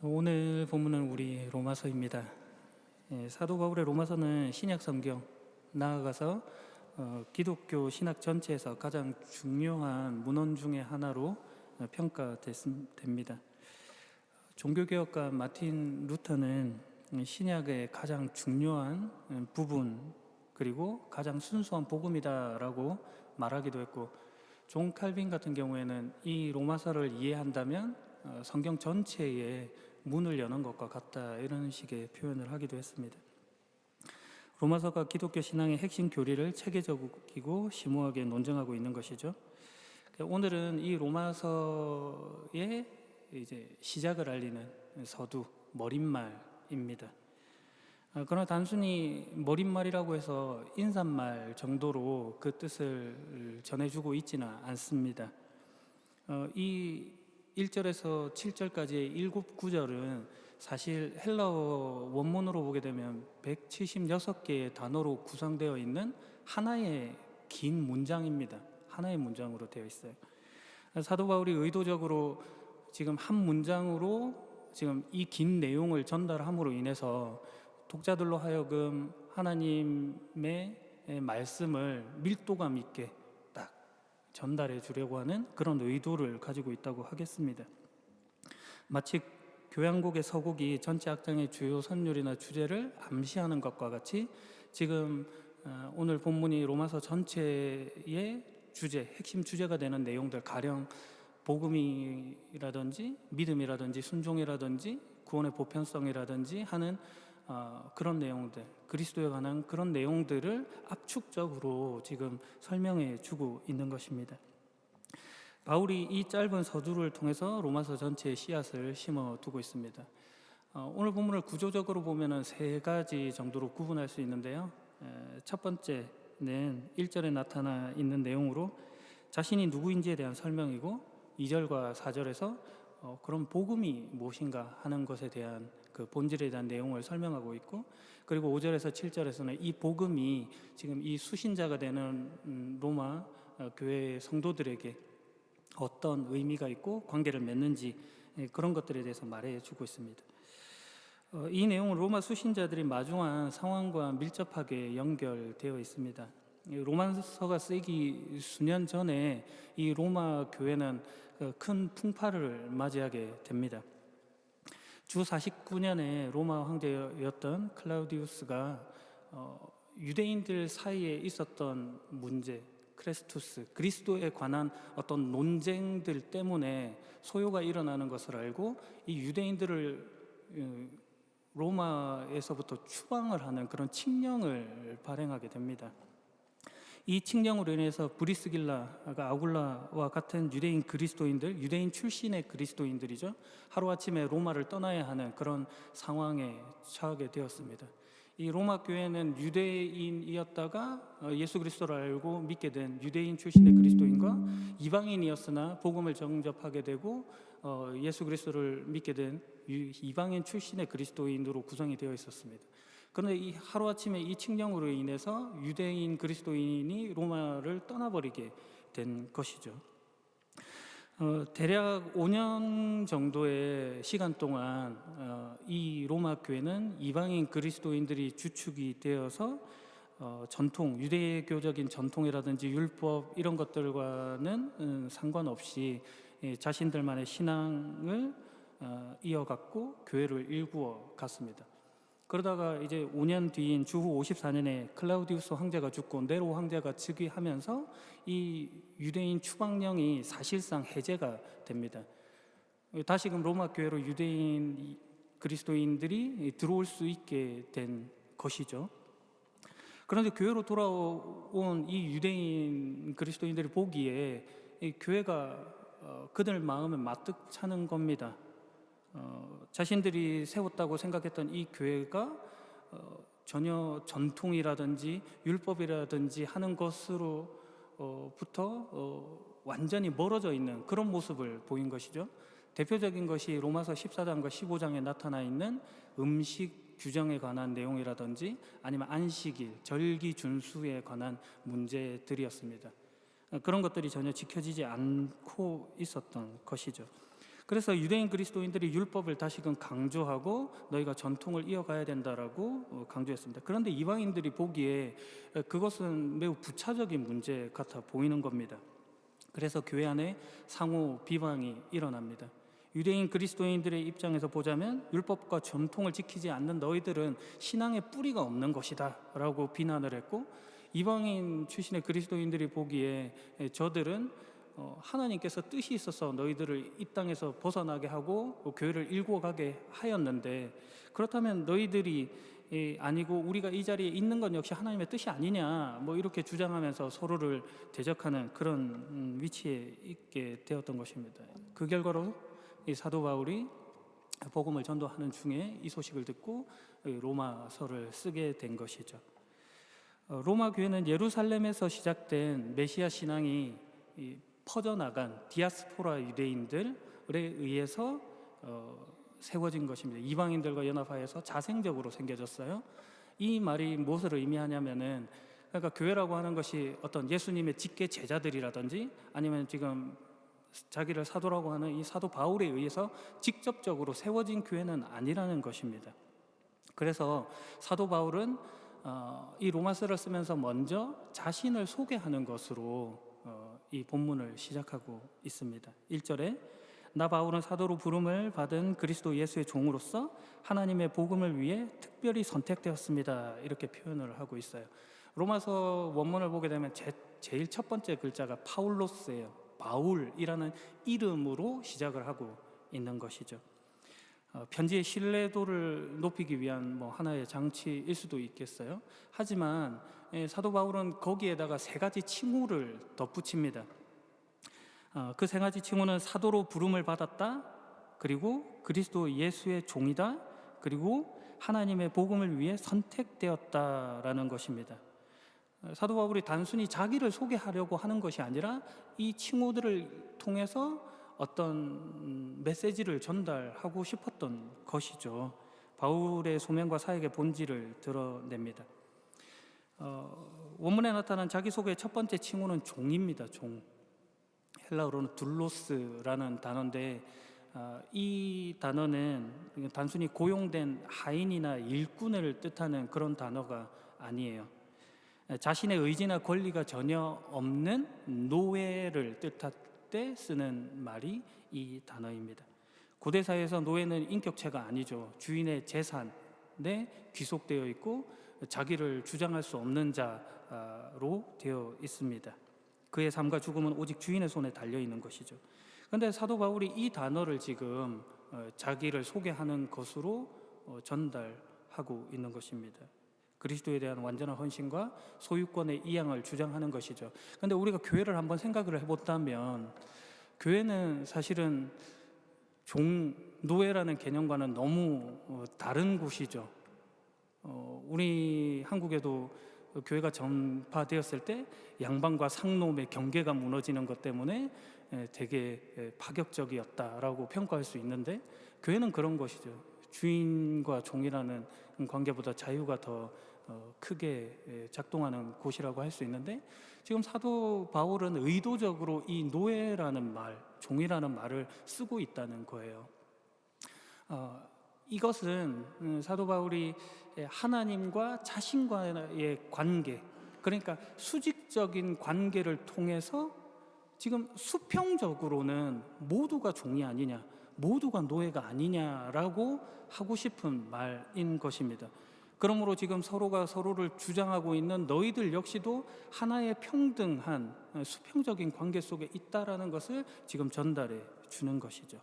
오늘 본문은 우리 로마서입니다. 사도 바울의 로마서는 신약 성경, 나아가서 기독교 신학 전체에서 가장 중요한 문헌 중의 하나로 평가됩니다. 종교개혁가 마틴 루터는 신약의 가장 중요한 부분 그리고 가장 순수한 복음이다라고 말하기도 했고, 존 칼빈 같은 경우에는 이 로마서를 이해한다면 성경 전체에 문을 여는 것과 같다, 이런 식의 표현을 하기도 했습니다. 로마서가 기독교 신앙의 핵심 교리를 체계적이고 심오하게 논증하고 있는 것이죠. 오늘은 이 로마서의 이제 시작을 알리는 서두, 머릿말입니다. 그러나 단순히 머릿말이라고 해서 인사말 정도로 그 뜻을 전해주고 있지는 않습니다. 이 1절에서 7절까지의 7구절은 사실 헬라어 원문으로 보게 되면 176개의 단어로 구성되어 있는 하나의 긴 문장입니다. 하나의 문장으로 되어 있어요. 사도 바울이 의도적으로 지금 한 문장으로 지금 이 긴 내용을 전달함으로 인해서 독자들로 하여금 하나님의 말씀을 밀도감 있게 딱 전달해 주려고 하는 그런 의도를 가지고 있다고 하겠습니다. 마치 교향곡의 서곡이 전체 악장의 주요 선율이나 주제를 암시하는 것과 같이 지금 오늘 본문이 로마서 전체의 주제, 핵심 주제가 되는 내용들, 가령 복음이라든지 믿음이라든지 순종이라든지 구원의 보편성이라든지 하는 그런 내용들, 그리스도에 관한 그런 내용들을 압축적으로 지금 설명해 주고 있는 것입니다. 바울이 이 짧은 서두를 통해서 로마서 전체에 씨앗을 심어 두고 있습니다. 오늘 본문을 구조적으로 보면 세 가지 정도로 구분할 수 있는데요. 첫 번째는 1절에 나타나 있는 내용으로 자신이 누구인지에 대한 설명이고, 2절과 4절에서 그런 복음이 무엇인가 하는 것에 대한 그 본질에 대한 내용을 설명하고 있고, 그리고 5절에서 7절에서는 이 복음이 지금 이 수신자가 되는 로마 교회 성도들에게 어떤 의미가 있고 관계를 맺는지, 그런 것들에 대해서 말해주고 있습니다. 이 내용은 로마 수신자들이 마주한 상황과 밀접하게 연결되어 있습니다. 로마서가 쓰이기 수년 전에 이 로마 교회는 큰 풍파를 맞이하게 됩니다. 주 49년에 로마 황제였던 클라우디우스가 유대인들 사이에 있었던 문제, 크레스투스, 그리스도에 관한 어떤 논쟁들 때문에 소요가 일어나는 것을 알고 이 유대인들을 로마에서부터 추방을 하는 그런 칙령을 발행하게 됩니다. 이 칙령으로 인해서 브리스길라가 아굴라와 같은 유대인 그리스도인들, 유대인 출신의 그리스도인들이죠, 하루아침에 로마를 떠나야 하는 그런 상황에 처하게 되었습니다. 이 로마 교회는 유대인이었다가 예수 그리스도를 알고 믿게 된 유대인 출신의 그리스도인과 이방인이었으나 복음을 정접하게 되고 예수 그리스도를 믿게 된 이방인 출신의 그리스도인으로 구성이 되어 있었습니다. 그런데 이 하루아침에 이 칙령으로 인해서 유대인 그리스도인이 로마를 떠나버리게 된 것이죠. 대략 5년 정도의 시간 동안 이 로마 교회는 이방인 그리스도인들이 주축이 되어서 전통, 유대교적인 전통이라든지 율법 이런 것들과는 상관없이 자신들만의 신앙을 이어갔고 교회를 일구어 갔습니다. 그러다가 이제 5년 뒤인 주후 54년에 클라우디우스 황제가 죽고 네로 황제가 즉위하면서 이 유대인 추방령이 사실상 해제가 됩니다. 다시금 로마 교회로 유대인 그리스도인들이 들어올 수 있게 된 것이죠. 그런데 교회로 돌아온 이 유대인 그리스도인들이 보기에 이 교회가 그들 마음에 마뜩 차는 겁니다. 자신들이 세웠다고 생각했던 이 교회가 전혀 전통이라든지 율법이라든지 하는 것으로부터 완전히 멀어져 있는 그런 모습을 보인 것이죠. 대표적인 것이 로마서 14장과 15장에 나타나 있는 음식 규정에 관한 내용이라든지 아니면 안식일, 절기 준수에 관한 문제들이었습니다. 그런 것들이 전혀 지켜지지 않고 있었던 것이죠. 그래서 유대인 그리스도인들이 율법을 다시금 강조하고 너희가 전통을 이어가야 된다라고 강조했습니다. 그런데 이방인들이 보기에 그것은 매우 부차적인 문제 같아 보이는 겁니다. 그래서 교회 안에 상호 비방이 일어납니다. 유대인 그리스도인들의 입장에서 보자면 율법과 전통을 지키지 않는 너희들은 신앙의 뿌리가 없는 것이다 라고 비난을 했고, 이방인 출신의 그리스도인들이 보기에 저들은 하나님께서 뜻이 있어서 너희들을 이 땅에서 벗어나게 하고 교회를 일구어 가게 하였는데, 그렇다면 너희들이 아니고 우리가 이 자리에 있는 건 역시 하나님의 뜻이 아니냐, 뭐 이렇게 주장하면서 서로를 대적하는 그런 위치에 있게 되었던 것입니다. 그 결과로 이 사도 바울이 복음을 전도하는 중에 이 소식을 듣고 로마서를 쓰게 된 것이죠. 로마 교회는 예루살렘에서 시작된 메시아 신앙이 퍼져나간 디아스포라 유대인들에 의해서 세워진 것입니다. 이방인들과 연합하여서 자생적으로 생겨졌어요. 이 말이 무엇을 의미하냐면은, 그러니까 교회라고 하는 것이 어떤 예수님의 직계 제자들이라든지 아니면 지금 자기를 사도라고 하는 이 사도 바울에 의해서 직접적으로 세워진 교회는 아니라는 것입니다. 그래서 사도 바울은 이 로마서를 쓰면서 먼저 자신을 소개하는 것으로 이 본문을 시작하고 있습니다. 1절에 나 바울은 사도로 부름을 받은 그리스도 예수의 종으로서 하나님의 복음을 위해 특별히 선택되었습니다. 이렇게 표현을 하고 있어요. 로마서 원문을 보게 되면 제일 첫 번째 글자가 파울로스예요. 바울이라는 이름으로 시작을 하고 있는 것이죠. 편지의 신뢰도를 높이기 위한 하나의 장치일 수도 있겠어요. 하지만 사도 바울은 거기에다가 세 가지 칭호를 덧붙입니다. 그 세 가지 칭호는 사도로 부름을 받았다, 그리고 그리스도 예수의 종이다, 그리고 하나님의 복음을 위해 선택되었다라는 것입니다. 사도 바울이 단순히 자기를 소개하려고 하는 것이 아니라 이 칭호들을 통해서 어떤 메시지를 전달하고 싶었던 것이죠. 바울의 소명과 사역의 본질을 드러냅니다. 원문에 나타난 자기소개의 첫 번째 칭호는 종입니다. 종. 헬라어로는 둘로스라는 단어인데, 이 단어는 단순히 고용된 하인이나 일꾼을 뜻하는 그런 단어가 아니에요. 자신의 의지나 권리가 전혀 없는 노예를 뜻할 때 쓰는 말이 이 단어입니다. 고대 사회에서 노예는 인격체가 아니죠. 주인의 재산에 귀속되어 있고 자기를 주장할 수 없는 자로 되어 있습니다. 그의 삶과 죽음은 오직 주인의 손에 달려 있는 것이죠. 그런데 사도 바울이 이 단어를 지금 자기를 소개하는 것으로 전달하고 있는 것입니다. 그리스도에 대한 완전한 헌신과 소유권의 이양을 주장하는 것이죠. 그런데 우리가 교회를 한번 생각을 해본다면, 교회는 사실은 노예라는 개념과는 너무 다른 곳이죠. 우리 한국에도 교회가 전파되었을 때 양반과 상놈의 경계가 무너지는 것 때문에 되게 파격적이었다라고 평가할 수 있는데, 교회는 그런 것이죠. 주인과 종이라는 관계보다 자유가 더 크게 작동하는 곳이라고 할 수 있는데, 지금 사도 바울은 의도적으로 이 노예라는 말, 종이라는 말을 쓰고 있다는 거예요. 이것은 사도 바울이 하나님과 자신과의 관계, 그러니까 수직적인 관계를 통해서 지금 수평적으로는 모두가 종이 아니냐, 모두가 노예가 아니냐라고 하고 싶은 말인 것입니다. 그러므로 지금 서로가 서로를 주장하고 있는 너희들 역시도 하나의 평등한 수평적인 관계 속에 있다라는 것을 지금 전달해 주는 것이죠.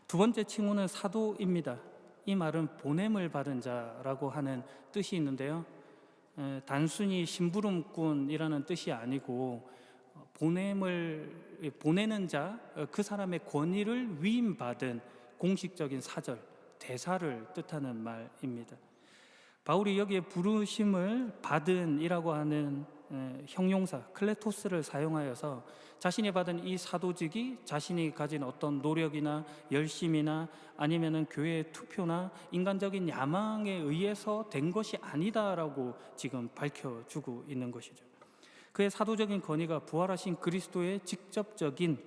두 번째 칭호는 사도입니다. 이 말은 보냄을 받은 자라고 하는 뜻이 있는데요, 단순히 심부름꾼이라는 뜻이 아니고 보내는 자, 그 사람의 권위를 위임받은 공식적인 사절, 대사를 뜻하는 말입니다. 바울이 여기에 부르심을 받은이라고 하는 형용사 클레토스를 사용하여서 자신이 받은 이 사도직이 자신이 가진 어떤 노력이나 열심이나 아니면은 교회의 투표나 인간적인 야망에 의해서 된 것이 아니다라고 지금 밝혀주고 있는 것이죠. 그의 사도적인 권위가 부활하신 그리스도의 직접적인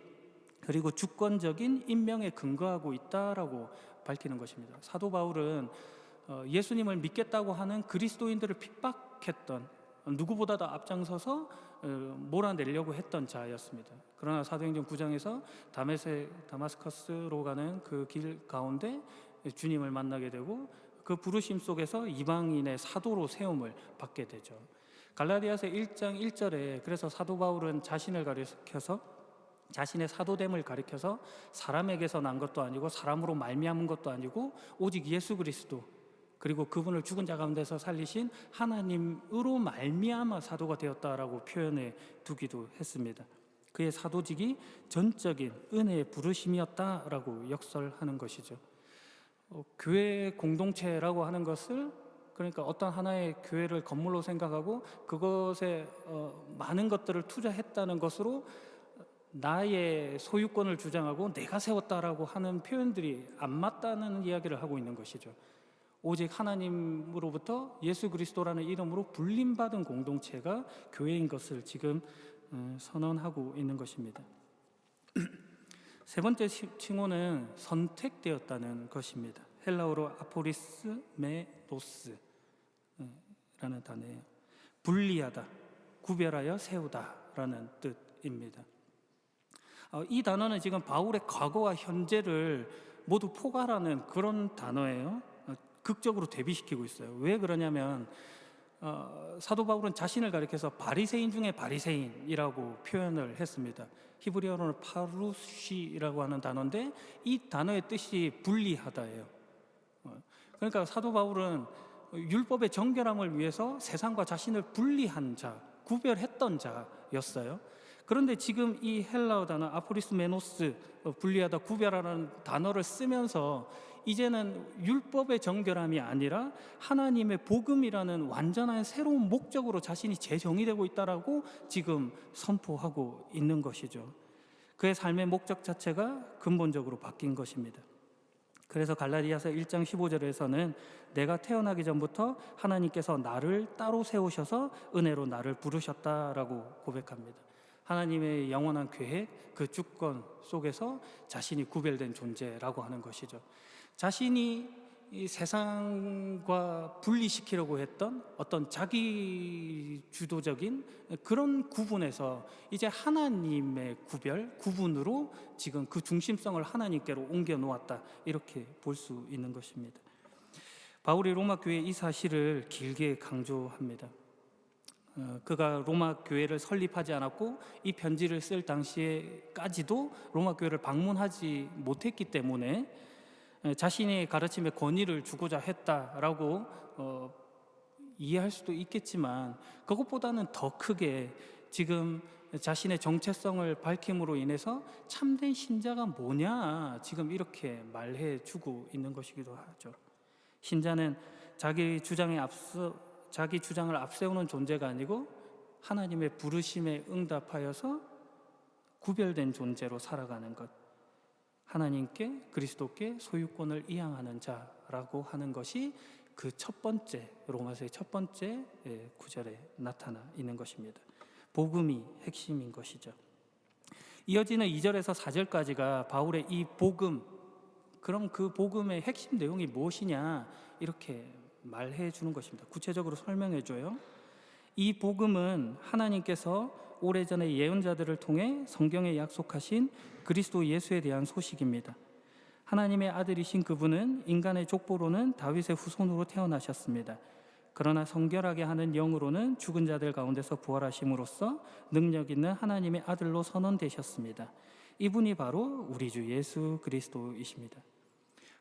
그리고 주권적인 임명에 근거하고 있다라고 밝히는 것입니다. 사도 바울은 예수님을 믿겠다고 하는 그리스도인들을 핍박했던, 누구보다도 앞장서서 몰아내려고 했던 자였습니다. 그러나 사도행전 9장에서 다마스커스로 가는 그 길 가운데 주님을 만나게 되고 그 부르심 속에서 이방인의 사도로 세움을 받게 되죠. 갈라디아서 1장 1절에 그래서 사도 바울은 자신을 가리켜서, 자신의 사도됨을 가리켜서 사람에게서 난 것도 아니고 사람으로 말미암은 것도 아니고 오직 예수 그리스도, 그리고 그분을 죽은 자 가운데서 살리신 하나님으로 말미암아 사도가 되었다라고 표현해 두기도 했습니다. 그의 사도직이 전적인 은혜의 부르심이었다라고 역설하는 것이죠. 교회 공동체라고 하는 것을, 그러니까 어떤 하나의 교회를 건물로 생각하고 그것에 많은 것들을 투자했다는 것으로 나의 소유권을 주장하고 내가 세웠다라고 하는 표현들이 안 맞다는 이야기를 하고 있는 것이죠. 오직 하나님으로부터 예수 그리스도라는 이름으로 불림받은 공동체가 교회인 것을 지금 선언하고 있는 것입니다. 세 번째 칭호는 선택되었다는 것입니다. 헬라어로 아포리스 메노스라는 단어예요. 분리하다, 구별하여 세우다라는 뜻입니다. 이 단어는 지금 바울의 과거와 현재를 모두 포괄하는 그런 단어예요. 극적으로 대비시키고 있어요. 왜 그러냐면 사도 바울은 자신을 가리켜서 바리새인 중에 바리새인이라고 표현을 했습니다. 히브리어로는 파루시라고 하는 단어인데 이 단어의 뜻이 분리하다예요. 그러니까 사도 바울은 율법의 정결함을 위해서 세상과 자신을 분리한 자, 구별했던 자였어요. 그런데 지금 이 헬라어 단어 아포리스 메노스, 분리하다, 구별하라는 단어를 쓰면서 이제는 율법의 정결함이 아니라 하나님의 복음이라는 완전한 새로운 목적으로 자신이 재정의되고 있다라고 지금 선포하고 있는 것이죠. 그의 삶의 목적 자체가 근본적으로 바뀐 것입니다. 그래서 갈라디아서 1장 15절에서는 내가 태어나기 전부터 하나님께서 나를 따로 세우셔서 은혜로 나를 부르셨다라고 고백합니다. 하나님의 영원한 계획, 그 주권 속에서 자신이 구별된 존재라고 하는 것이죠. 자신이 이 세상과 분리시키려고 했던 어떤 자기 주도적인 그런 구분에서 이제 하나님의 구분으로 지금 그 중심성을 하나님께로 옮겨 놓았다, 이렇게 볼 수 있는 것입니다. 바울이 로마 교회 이 사실을 길게 강조합니다. 그가 로마 교회를 설립하지 않았고 이 편지를 쓸 당시에까지도 로마 교회를 방문하지 못했기 때문에 자신의 가르침에 권위를 주고자 했다라고 이해할 수도 있겠지만, 그것보다는 더 크게 지금 자신의 정체성을 밝힘으로 인해서 참된 신자가 뭐냐 지금 이렇게 말해 주고 있는 것이기도 하죠. 신자는 자기 주장을 앞세우는 존재가 아니고 하나님의 부르심에 응답하여서 구별된 존재로 살아가는 것, 하나님께 그리스도께 소유권을 이양하는 자라고 하는 것이 그 첫 번째, 로마서의 첫 번째 구절에 나타나 있는 것입니다. 복음이 핵심인 것이죠. 이어지는 2절에서 4절까지가 바울의 이 복음, 그럼 그 복음의 핵심 내용이 무엇이냐 이렇게 말해 주는 것입니다. 구체적으로 설명해 줘요. 이 복음은 하나님께서 오래전에 예언자들을 통해 성경에 약속하신 그리스도 예수에 대한 소식입니다. 하나님의 아들이신 그분은 인간의 족보로는 다윗의 후손으로 태어나셨습니다. 그러나 성결하게 하는 영으로는 죽은 자들 가운데서 부활하심으로써 능력 있는 하나님의 아들로 선언되셨습니다. 이분이 바로 우리 주 예수 그리스도이십니다.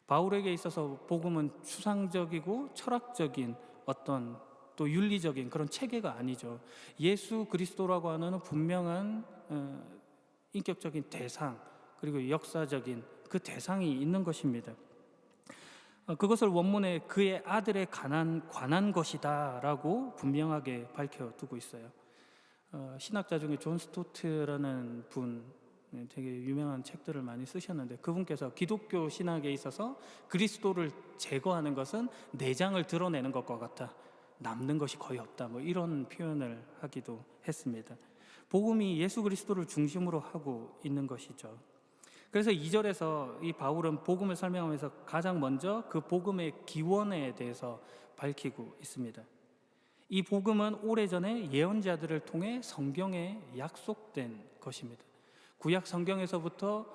바울에게 있어서 복음은 추상적이고 철학적인 어떤 또 윤리적인 그런 체계가 아니죠. 예수 그리스도라고 하는 분명한 인격적인 대상, 그리고 역사적인 그 대상이 있는 것입니다. 그것을 원문에 그의 아들에 관한 것이다 라고 분명하게 밝혀두고 있어요. 신학자 중에 존 스토트라는 분, 되게 유명한 책들을 많이 쓰셨는데, 그분께서 기독교 신학에 있어서 그리스도를 제거하는 것은 내장을 드러내는 것과 같아, 남는 것이 거의 없다, 뭐 이런 표현을 하기도 했습니다. 복음이 예수 그리스도를 중심으로 하고 있는 것이죠. 그래서 2절에서 이 바울은 복음을 설명하면서 가장 먼저 그 복음의 기원에 대해서 밝히고 있습니다. 이 복음은 오래전에 예언자들을 통해 성경에 약속된 것입니다. 구약 성경에서부터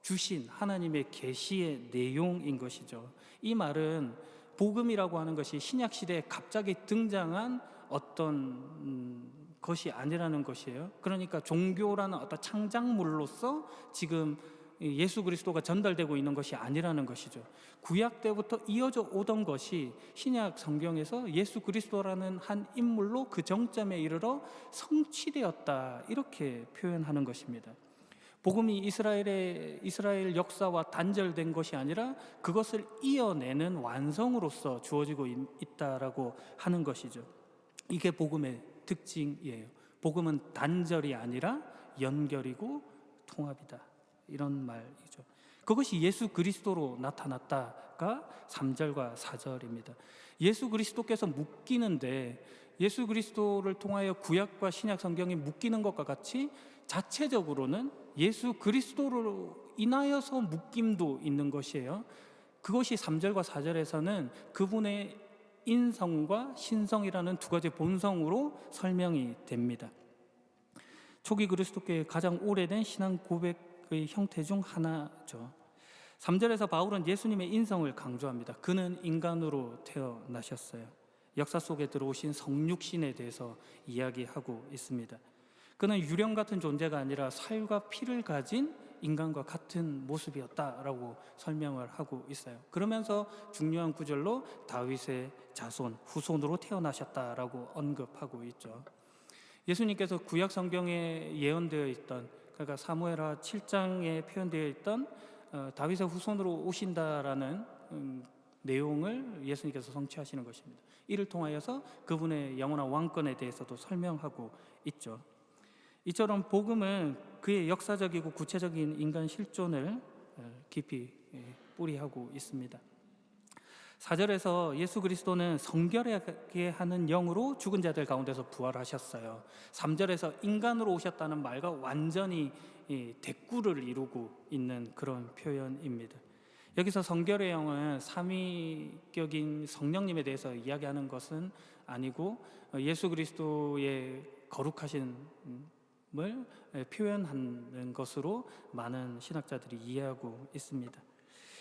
주신 하나님의 계시의 내용인 것이죠. 이 말은 복음이라고 하는 것이 신약 시대에 갑자기 등장한 어떤 것이 아니라는 것이에요. 그러니까 종교라는 어떤 창작물로서 지금 예수 그리스도가 전달되고 있는 것이 아니라는 것이죠. 구약 때부터 이어져 오던 것이 신약 성경에서 예수 그리스도라는 한 인물로 그 정점에 이르러 성취되었다, 이렇게 표현하는 것입니다. 복음이 이스라엘 역사와 단절된 것이 아니라 그것을 이어내는 완성으로서 주어지고 있다라고 하는 것이죠. 이게 복음의 특징이에요. 복음은 단절이 아니라 연결이고 통합이다, 이런 말이죠. 그것이 예수 그리스도로 나타났다가 3절과 4절입니다. 예수 그리스도께서 묶이는데, 예수 그리스도를 통하여 구약과 신약 성경이 묶이는 것과 같이 자체적으로는 예수 그리스도로 인하여서 묶임도 있는 것이에요. 그것이 3절과 4절에서는 그분의 인성과 신성이라는 두 가지 본성으로 설명이 됩니다. 초기 그리스도교의 가장 오래된 신앙 고백의 형태 중 하나죠. 3절에서 바울은 예수님의 인성을 강조합니다. 그는 인간으로 태어나셨어요. 역사 속에 들어오신 성육신에 대해서 이야기하고 있습니다. 그는 유령 같은 존재가 아니라 살과 피를 가진 인간과 같은 모습이었다라고 설명을 하고 있어요. 그러면서 중요한 구절로 다윗의 자손, 후손으로 태어나셨다라고 언급하고 있죠. 예수님께서 구약 성경에 예언되어 있던, 그러니까 사무엘하 7장에 표현되어 있던 다윗의 후손으로 오신다라는 내용을 예수님께서 성취하시는 것입니다. 이를 통하여서 그분의 영원한 왕권에 대해서도 설명하고 있죠. 이처럼 복음은 그의 역사적이고 구체적인 인간 실존을 깊이 뿌리하고 있습니다. 4절에서 예수 그리스도는 성결하게 하는 영으로 죽은 자들 가운데서 부활하셨어요. 3절에서 인간으로 오셨다는 말과 완전히 대꾸를 이루고 있는 그런 표현입니다. 여기서 성결의 영은 삼위격인 성령님에 대해서 이야기하는 것은 아니고 예수 그리스도의 거룩하신 을 표현하는 것으로 많은 신학자들이 이해하고 있습니다.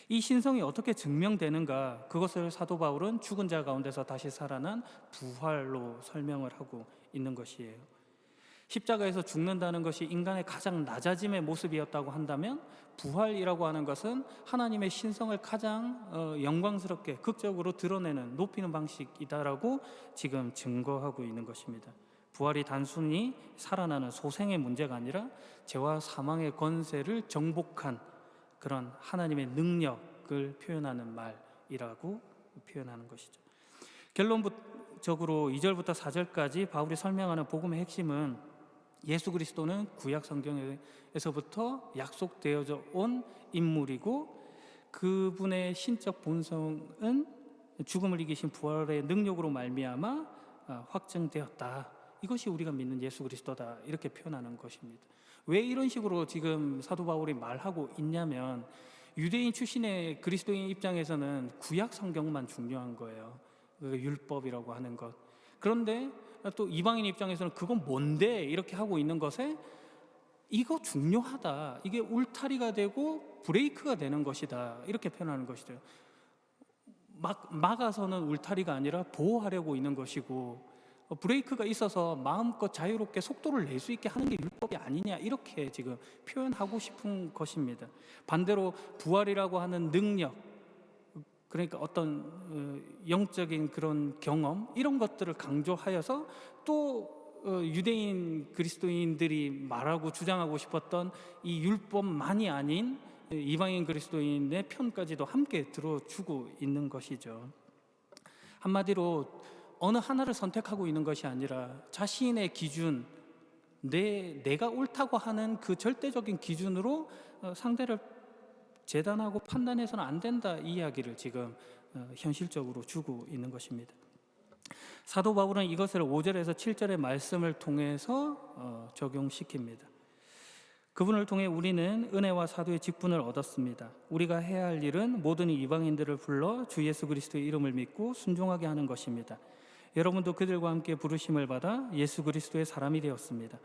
이 신성이 어떻게 증명되는가, 그것을 사도 바울은 죽은 자 가운데서 다시 살아난 부활로 설명을 하고 있는 것이에요. 십자가에서 죽는다는 것이 인간의 가장 낮아짐의 모습이었다고 한다면, 부활이라고 하는 것은 하나님의 신성을 가장 영광스럽게 극적으로 드러내는, 높이는 방식이다라고 지금 증거하고 있는 것입니다. 부활이 단순히 살아나는 소생의 문제가 아니라 죄와 사망의 권세를 정복한 그런 하나님의 능력을 표현하는 말이라고 표현하는 것이죠. 결론적으로 2절부터 4절까지 바울이 설명하는 복음의 핵심은 예수 그리스도는 구약 성경에서부터 약속되어져 온 인물이고, 그분의 신적 본성은 죽음을 이기신 부활의 능력으로 말미암아 확증되었다. 이것이 우리가 믿는 예수 그리스도다, 이렇게 표현하는 것입니다. 왜 이런 식으로 지금 사도 바울이 말하고 있냐면, 유대인 출신의 그리스도인 입장에서는 구약 성경만 중요한 거예요. 율법이라고 하는 것. 그런데 또 이방인 입장에서는 그건 뭔데 이렇게 하고 있는 것에 이거 중요하다, 이게 울타리가 되고 브레이크가 되는 것이다, 이렇게 표현하는 것이죠. 막아서는 울타리가 아니라 보호하려고 있는 것이고, 브레이크가 있어서 마음껏 자유롭게 속도를 낼 수 있게 하는 게 율법이 아니냐, 이렇게 지금 표현하고 싶은 것입니다. 반대로 부활이라고 하는 능력, 그러니까 어떤 영적인 그런 경험, 이런 것들을 강조하여서 또 유대인 그리스도인들이 말하고 주장하고 싶었던 이 율법만이 아닌 이방인 그리스도인의 편까지도 함께 들어주고 있는 것이죠. 한마디로 어느 하나를 선택하고 있는 것이 아니라 자신의 기준, 내가 옳다고 하는 그 절대적인 기준으로 상대를 재단하고 판단해서는 안 된다, 이 이야기를 지금 현실적으로 주고 있는 것입니다. 사도 바울은 이것을 5절에서 7절의 말씀을 통해서 적용시킵니다. 그분을 통해 우리는 은혜와 사도의 직분을 얻었습니다. 우리가 해야 할 일은 모든 이방인들을 불러 주 예수 그리스도의 이름을 믿고 순종하게 하는 것입니다. 여러분도 그들과 함께 부르심을 받아 예수 그리스도의 사람이 되었습니다.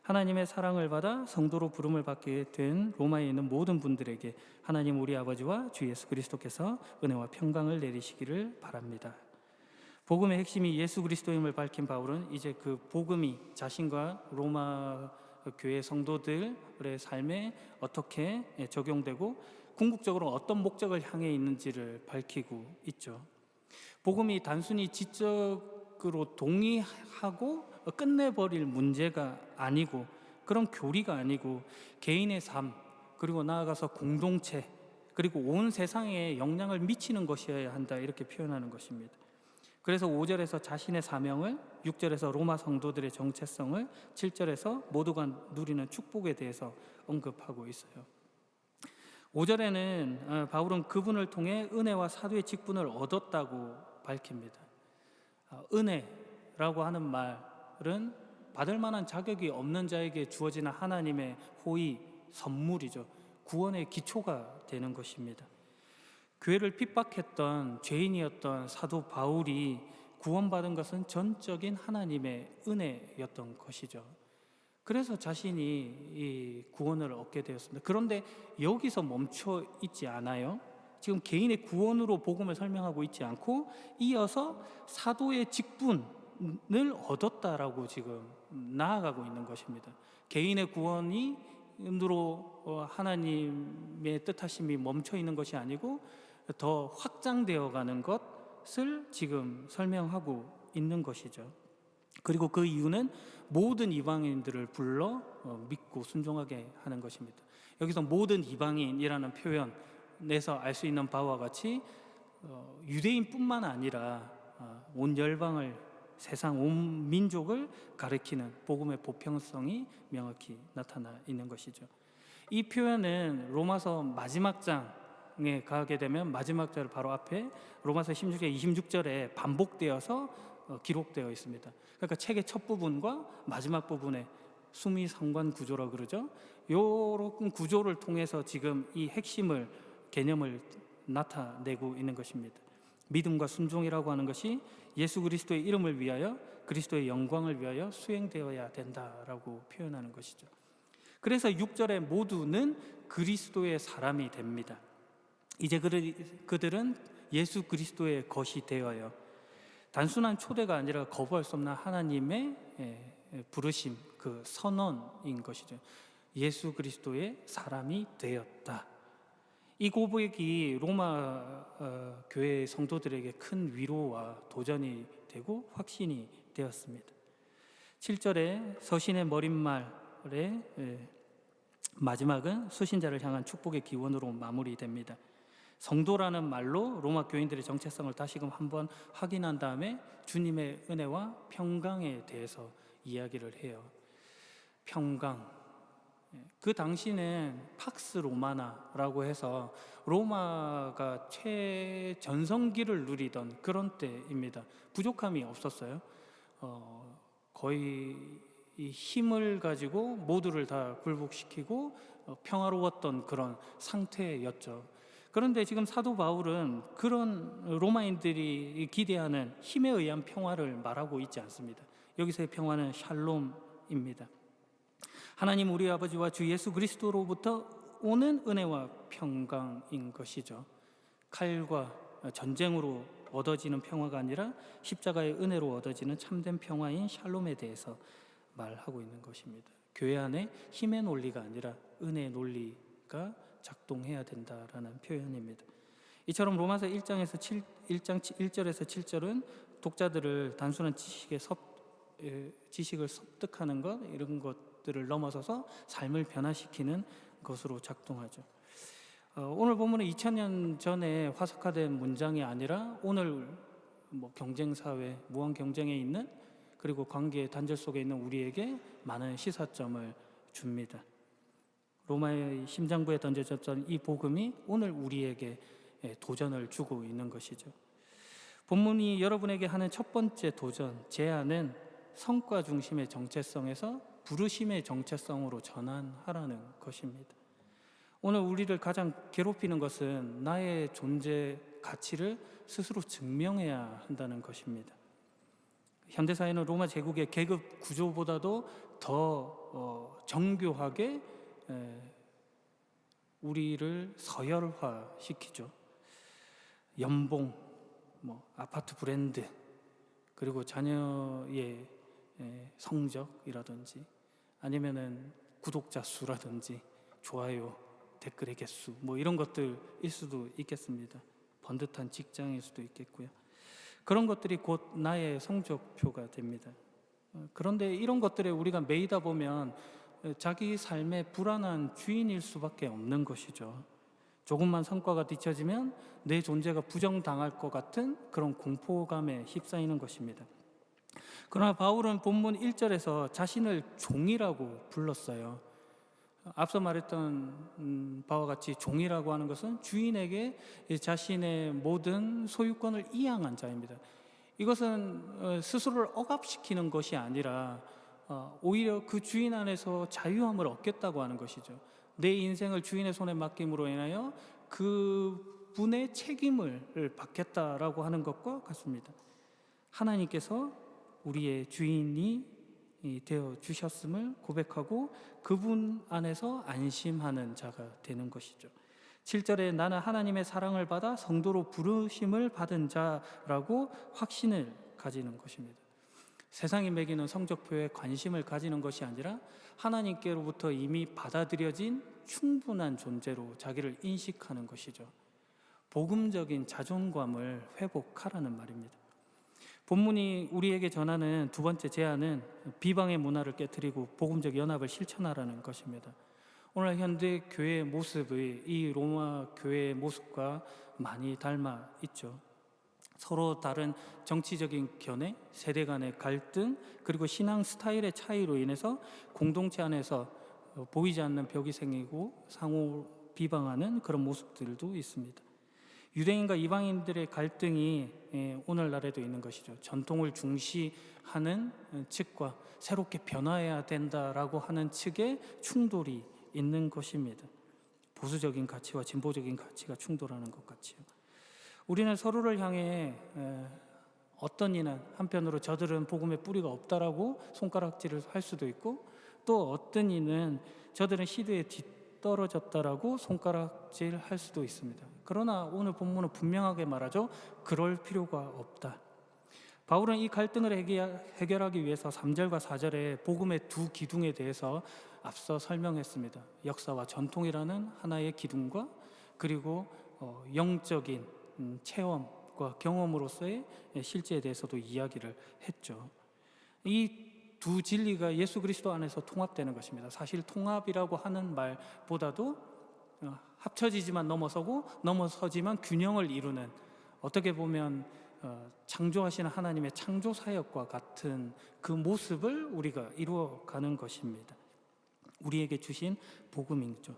하나님의 사랑을 받아 성도로 부름을 받게 된 로마에 있는 모든 분들에게 하나님 우리 아버지와 주 예수 그리스도께서 은혜와 평강을 내리시기를 바랍니다. 복음의 핵심이 예수 그리스도임을 밝힌 바울은 이제 그 복음이 자신과 로마 교회 성도들의 삶에 어떻게 적용되고 궁극적으로 어떤 목적을 향해 있는지를 밝히고 있죠. 복음이 단순히 지적으로 동의하고 끝내버릴 문제가 아니고, 그런 교리가 아니고 개인의 삶, 그리고 나아가서 공동체, 그리고 온 세상에 영향을 미치는 것이어야 한다, 이렇게 표현하는 것입니다. 그래서 5절에서 자신의 사명을, 6절에서 로마 성도들의 정체성을, 7절에서 모두가 누리는 축복에 대해서 언급하고 있어요. 5절에는 바울은 그분을 통해 은혜와 사도의 직분을 얻었다고 밝힙니다. 은혜라고 하는 말은 받을 만한 자격이 없는 자에게 주어지는 하나님의 호의, 선물이죠. 구원의 기초가 되는 것입니다. 교회를 핍박했던 죄인이었던 사도 바울이 구원받은 것은 전적인 하나님의 은혜였던 것이죠. 그래서 자신이 이 구원을 얻게 되었습니다. 그런데 여기서 멈춰 있지 않아요. 지금 개인의 구원으로 복음을 설명하고 있지 않고 이어서 사도의 직분을 얻었다라고 지금 나아가고 있는 것입니다. 개인의 구원으로 하나님의 뜻하심이 멈춰 있는 것이 아니고 더 확장되어 가는 것을 지금 설명하고 있는 것이죠. 그리고 그 이유는 모든 이방인들을 불러 믿고 순종하게 하는 것입니다. 여기서 모든 이방인이라는 표현에서 알 수 있는 바와 같이 유대인뿐만 아니라 온 열방을, 세상 온 민족을 가리키는 복음의 보편성이 명확히 나타나 있는 것이죠. 이 표현은 로마서 마지막 장에 가게 되면 마지막 절 바로 앞에 로마서 16장 26절에 반복되어서 기록되어 있습니다. 그러니까 책의 첫 부분과 마지막 부분에 수미 상관 구조라고 그러죠. 이런 구조를 통해서 지금 이 핵심을, 개념을 나타내고 있는 것입니다. 믿음과 순종이라고 하는 것이 예수 그리스도의 이름을 위하여, 그리스도의 영광을 위하여 수행되어야 된다라고 표현하는 것이죠. 그래서 6절에 모두는 그리스도의 사람이 됩니다. 이제 그들은 예수 그리스도의 것이 되어요. 단순한 초대가 아니라 거부할 수 없는 하나님의 부르심, 그 선언인 것이죠. 예수 그리스도의 사람이 되었다. 이 고백이 로마 교회 성도들에게 큰 위로와 도전이 되고 확신이 되었습니다. 7절에 서신의 머릿말의 마지막은 수신자를 향한 축복의 기원으로 마무리됩니다. 성도라는 말로 로마 교인들의 정체성을 다시금 한번 확인한 다음에 주님의 은혜와 평강에 대해서 이야기를 해요. 평강. 그 당시는 팍스 로마나라고 해서 로마가 최전성기를 누리던 그런 때입니다. 부족함이 없었어요. 거의 이 힘을 가지고 모두를 다 굴복시키고 평화로웠던 그런 상태였죠. 그런데 지금 사도 바울은 그런 로마인들이 기대하는 힘에 의한 평화를 말하고 있지 않습니다. 여기서의 평화는 샬롬입니다. 하나님 우리 아버지와 주 예수 그리스도로부터 오는 은혜와 평강인 것이죠. 칼과 전쟁으로 얻어지는 평화가 아니라 십자가의 은혜로 얻어지는 참된 평화인 샬롬에 대해서 말하고 있는 것입니다. 교회 안에 힘의 논리가 아니라 은혜의 논리가 작동해야 된다라는 표현입니다. 이처럼 로마서 1장 1절에서 7절은 독자들을 단순한 지식을 습득하는 것, 이런 것들을 넘어서서 삶을 변화시키는 것으로 작동하죠. 오늘 본문은 2000년 전에 화석화된 문장이 아니라 오늘 경쟁사회, 무한 경쟁에 있는, 그리고 관계의 단절 속에 있는 우리에게 많은 시사점을 줍니다. 로마의 심장부에 던져졌던 이 복음이 오늘 우리에게 도전을 주고 있는 것이죠. 본문이 여러분에게 하는 첫 번째 도전, 제안은 성과 중심의 정체성에서 부르심의 정체성으로 전환하라는 것입니다. 오늘 우리를 가장 괴롭히는 것은 나의 존재 가치를 스스로 증명해야 한다는 것입니다. 현대사회는 로마 제국의 계급 구조보다도 더 정교하게 우리를 서열화시키죠. 연봉, 아파트 브랜드, 그리고 자녀의 성적이라든지 아니면은 구독자 수라든지 좋아요, 댓글의 개수 이런 것들일 수도 있겠습니다. 번듯한 직장일 수도 있겠고요. 그런 것들이 곧 나의 성적표가 됩니다. 그런데 이런 것들에 우리가 매이다 보면 자기 삶의 불안한 주인일 수밖에 없는 것이죠. 조금만 성과가 뒤처지면 내 존재가 부정당할 것 같은 그런 공포감에 휩싸이는 것입니다. 그러나 바울은 본문 1절에서 자신을 종이라고 불렀어요. 앞서 말했던 바와 같이 종이라고 하는 것은 주인에게 자신의 모든 소유권을 이양한 자입니다. 이것은 스스로를 억압시키는 것이 아니라 오히려 그 주인 안에서 자유함을 얻겠다고 하는 것이죠. 내 인생을 주인의 손에 맡김으로 인하여 그 분의 책임을 받겠다라고 하는 것과 같습니다. 하나님께서 우리의 주인이 되어 주셨음을 고백하고 그분 안에서 안심하는 자가 되는 것이죠. 7절에 나는 하나님의 사랑을 받아 성도로 부르심을 받은 자라고 확신을 가지는 것입니다. 세상이 매기는 성적표에 관심을 가지는 것이 아니라 하나님께로부터 이미 받아들여진 충분한 존재로 자기를 인식하는 것이죠. 복음적인 자존감을 회복하라는 말입니다. 본문이 우리에게 전하는 두 번째 제안은 비방의 문화를 깨트리고 복음적 연합을 실천하라는 것입니다. 오늘 현대 교회의 모습이 이 로마 교회의 모습과 많이 닮아 있죠. 서로 다른 정치적인 견해, 세대 간의 갈등, 그리고 신앙 스타일의 차이로 인해서 공동체 안에서 보이지 않는 벽이 생기고 상호 비방하는 그런 모습들도 있습니다. 유대인과 이방인들의 갈등이 오늘날에도 있는 것이죠. 전통을 중시하는 측과 새롭게 변화해야 된다라고 하는 측의 충돌이 있는 것입니다. 보수적인 가치와 진보적인 가치가 충돌하는 것 같지요. 우리는 서로를 향해 어떤 이는 한편으로 저들은 복음의 뿌리가 없다라고 손가락질을 할 수도 있고, 또 어떤 이는 저들은 시대에 뒤떨어졌다라고 손가락질 할 수도 있습니다. 그러나 오늘 본문은 분명하게 말하죠. 그럴 필요가 없다. 바울은 이 갈등을 해결하기 위해서 3절과 4절에 복음의 두 기둥에 대해서 앞서 설명했습니다. 역사와 전통이라는 하나의 기둥과 그리고 영적인 체험과 경험으로서의 실제에 대해서도 이야기를 했죠. 이 두 진리가 예수 그리스도 안에서 통합되는 것입니다. 사실 통합이라고 하는 말보다도 합쳐지지만 넘어서지만 균형을 이루는, 어떻게 보면 창조하시는 하나님의 창조 사역과 같은 그 모습을 우리가 이루어가는 것입니다. 우리에게 주신 복음이죠.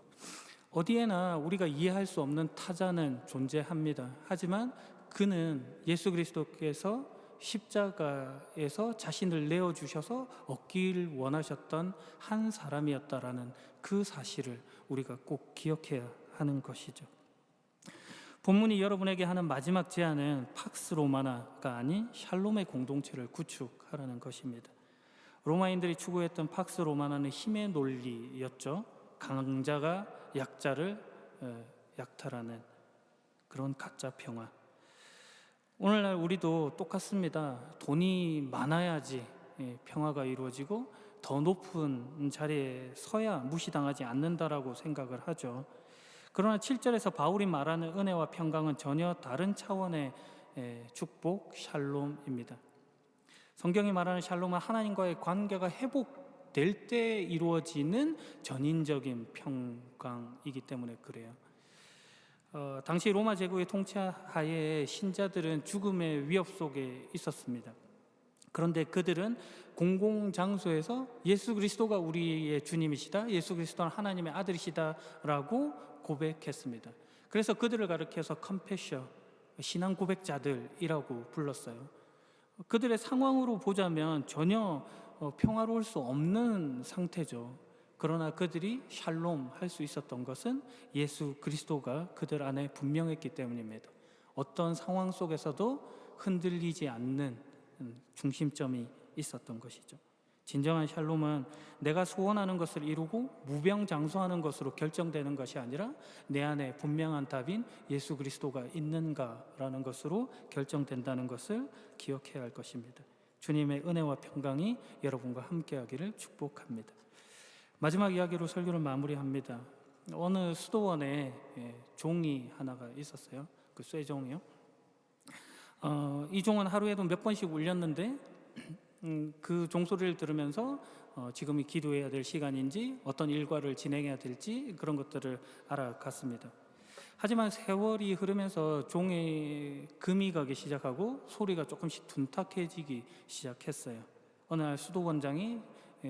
어디에나 우리가 이해할 수 없는 타자는 존재합니다. 하지만 그는 예수 그리스도께서 십자가에서 자신을 내어주셔서 얻길 원하셨던 한 사람이었다라는 그 사실을 우리가 꼭 기억해야 하는 것이죠. 본문이 여러분에게 하는 마지막 제안은 팍스 로마나가 아닌 샬롬의 공동체를 구축하라는 것입니다. 로마인들이 추구했던 팍스 로마나는 힘의 논리였죠. 강자가 약자를 약탈하는 그런 가짜 평화. 오늘날 우리도 똑같습니다. 돈이 많아야지 평화가 이루어지고 더 높은 자리에 서야 무시당하지 않는다라고 생각을 하죠. 그러나 7절에서 바울이 말하는 은혜와 평강은 전혀 다른 차원의 축복, 샬롬입니다. 성경이 말하는 샬롬은 하나님과의 관계가 회복될 때 이루어지는 전인적인 평강이기 때문에 그래요. 당시 로마 제국의 통치하에 신자들은 죽음의 위협 속에 있었습니다. 그런데 그들은 공공장소에서 예수 그리스도가 우리의 주님이시다, 예수 그리스도는 하나님의 아들이시다라고 고백했습니다. 그래서 그들을 가리켜서 컴패셔, 신앙 고백자들이라고 불렀어요. 그들의 상황으로 보자면 전혀 평화로울 수 없는 상태죠. 그러나 그들이 샬롬 할 수 있었던 것은 예수 그리스도가 그들 안에 분명했기 때문입니다. 어떤 상황 속에서도 흔들리지 않는 중심점이 있었던 것이죠. 진정한 샬롬은 내가 소원하는 것을 이루고 무병장수하는 것으로 결정되는 것이 아니라 내 안에 분명한 답인 예수 그리스도가 있는가라는 것으로 결정된다는 것을 기억해야 할 것입니다. 주님의 은혜와 평강이 여러분과 함께하기를 축복합니다. 마지막 이야기로 설교를 마무리합니다. 어느 수도원에 종이 하나가 있었어요. 그 쇠종이요. 이 종은 하루에도 몇 번씩 울렸는데 그 종소리를 들으면서 지금이 기도해야 될 시간인지 어떤 일과를 진행해야 될지 그런 것들을 알아갔습니다. 하지만 세월이 흐르면서 종에 금이 가기 시작하고 소리가 조금씩 둔탁해지기 시작했어요. 어느 날 수도원장이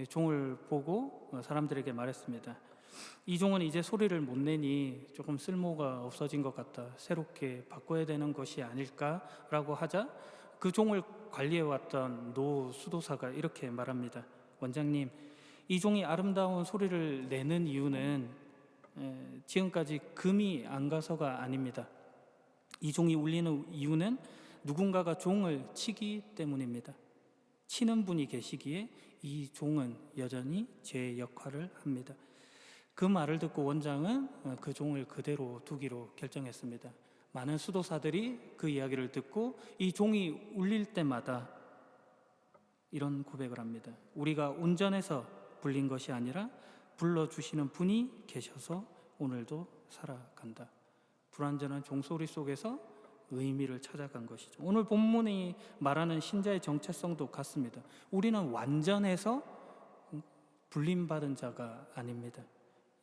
종을 보고 사람들에게 말했습니다. 이 종은 이제 소리를 못 내니 조금 쓸모가 없어진 것 같다. 새롭게 바꿔야 되는 것이 아닐까라고 하자 그 종을 관리해왔던 노 수도사가 이렇게 말합니다. 원장님, 이 종이 아름다운 소리를 내는 이유는 지금까지 금이 안 가서가 아닙니다. 이 종이 울리는 이유는 누군가가 종을 치기 때문입니다. 치는 분이 계시기에 이 종은 여전히 제 역할을 합니다. 그 말을 듣고 원장은 그 종을 그대로 두기로 결정했습니다. 많은 수도사들이 그 이야기를 듣고 이 종이 울릴 때마다 이런 고백을 합니다. 우리가 운전해서 불린 것이 아니라 불러주시는 분이 계셔서 오늘도 살아간다. 불완전한 종소리 속에서 의미를 찾아간 것이죠. 오늘 본문이 말하는 신자의 정체성도 같습니다. 우리는 완전해서 불림받은 자가 아닙니다.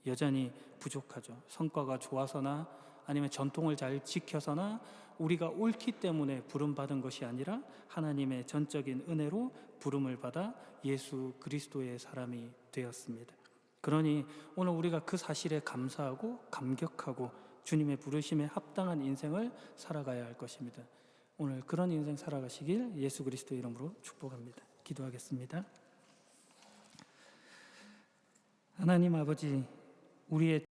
여전히 부족하죠. 성과가 좋아서나 아니면 전통을 잘 지켜서나 우리가 옳기 때문에 부름받은 것이 아니라 하나님의 전적인 은혜로 부름을 받아 예수 그리스도의 사람이 되었습니다. 그러니 오늘 우리가 그 사실에 감사하고 감격하고 주님의 부르심에 합당한 인생을 살아가야 할 것입니다. 오늘 그런 인생 살아가시길 예수 그리스도의 이름으로 축복합니다. 기도하겠습니다. 하나님 아버지, 우리의